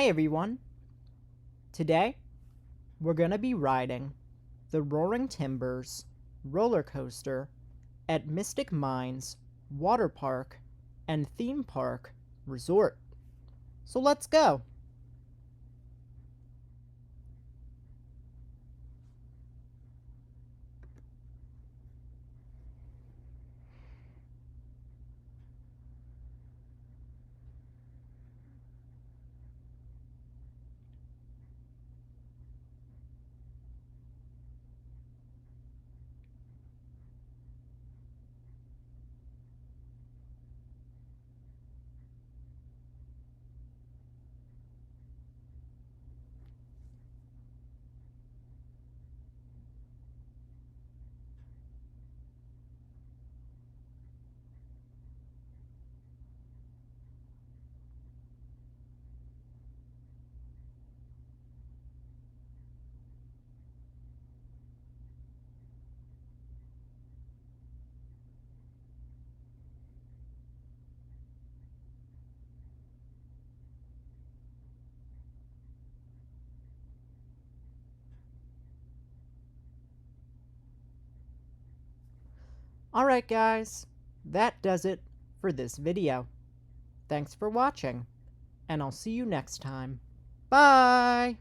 Hi everyone! Today, we're gonna be riding the Roaring Timbers roller coaster at Mystic Mines Water Park and Theme Park Resort. So let's go! Alright guys, that does it for this video. Thanks for watching, and I'll see you next time. Bye!